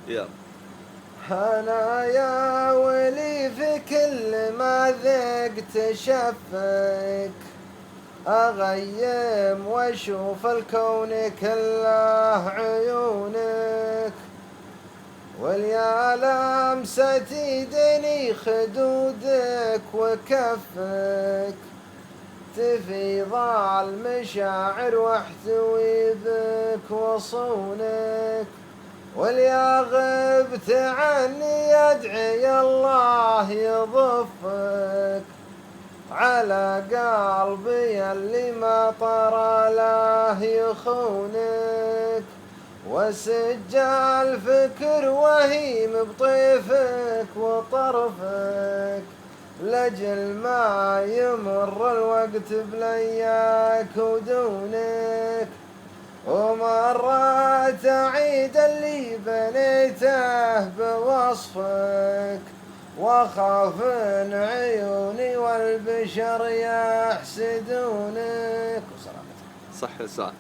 يلا. أنا يا ولي في كل ما ذقت شفك، أغيم واشوف الكون كله عيونك، واليا لمسة يدني خدودك وكفك، تفيض المشاعر واحتوي بك وصونك، واليا غبت عني أدعي الله يضفك على قلبي اللي ما طرى له يخونك، وسجال فكر وهيم بطيفك وطرفك، لجل ما يمر الوقت بلياك ودونك، ومرات أعيد اللي بنيته بوصفك، واخاف ان عيوني والبشر يحسدونك. صح لسان.